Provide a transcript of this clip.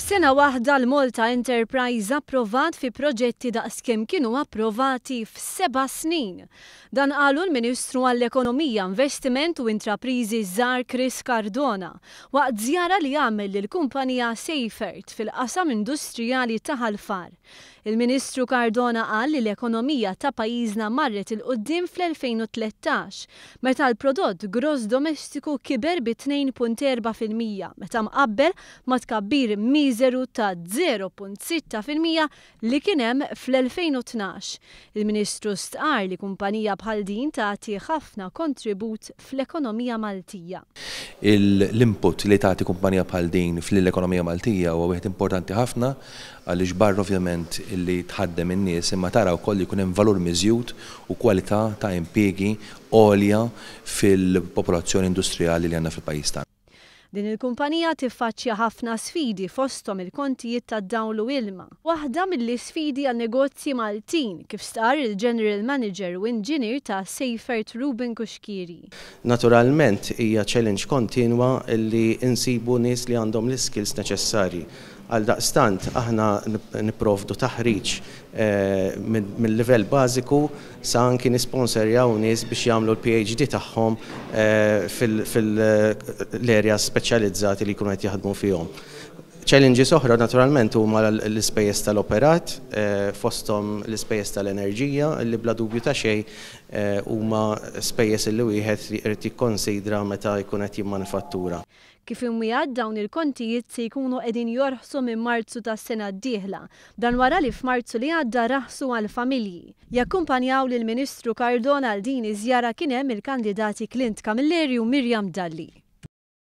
F'sena waħda l-Malta Enterprise approvat fi proġetti daqskemm kienu approvati f'7 snin. Dan qalu l-Ministru għall-Ekonomija, Investiment u Intrapriżi Żgħar Chris Cardona waqt żjara li għamel lill-kumpanija Seyfert fil-qasam industrijali ta' Ħalfar. Il-Ministru Cardona qal li l-ekonomija ta' pajjiżna marret il-qudiem fl-2013 meta l-prodott gross domestiku kiber bi 2.4% meta mqabbel ma tkabbir miżeru ta' 0.6% li kien hemm fl-2012. Il-Ministru stqar li kumpanija bħal din tagħti ħafna kontribut fl-ekonomija Maltija. L-input li tagħti kumpanija bħal din fl-ekonomija Maltija huwa wieħed importanti ħafna għaliex barra ovvjament illi tħaddem in-nies imma tara wkoll jkun hemm valur miżjud u kwalità ta' impjiegi għolja fil-popolazzjoni industrijali li għandna fil-pajjiż tagħna. Din il-kumpanija tiffaċċja ħafna sfidi fosthom il-kontijiet tad-dawl u ilma. Waħda mill-isfidi għan negozji Maltin kif stqar il-General Manager u Engineer ta' Seyfert Ruben Kuxkiri. Naturalment hija challenge kontinwa li insibu nies li għandhom l-skills neċessarji. Għal daqstant aħna nipprovdu taħriġ mill-livell bażiku sa anki nisponsorjaw nies biex jagħmlu l-PhD tagħhom fil-area speċjalizzati li jkunu qed jaħdmu fihom. Challenges oħra naturalment huma l-ispejjeż tal-operat, fosthom l-ispejjeż tal-enerġija li bla dubju ta' xejn huma spejjeż li wieħed irid jikkonsidra meta jkun qed jimmanifattura. Kif imwiegħed dawn il-kontijiet se jkunu qegħdin jorħsu minn Marzu tas-sena d-dieħla, dan wara li f'Marzu li għadda raħsu għall-familji. Jakkumpanjaw lill-Ministru Cardona għal din iż-żjara kien hemm il-kandidati Clint Camilleri u Miriam Dalli.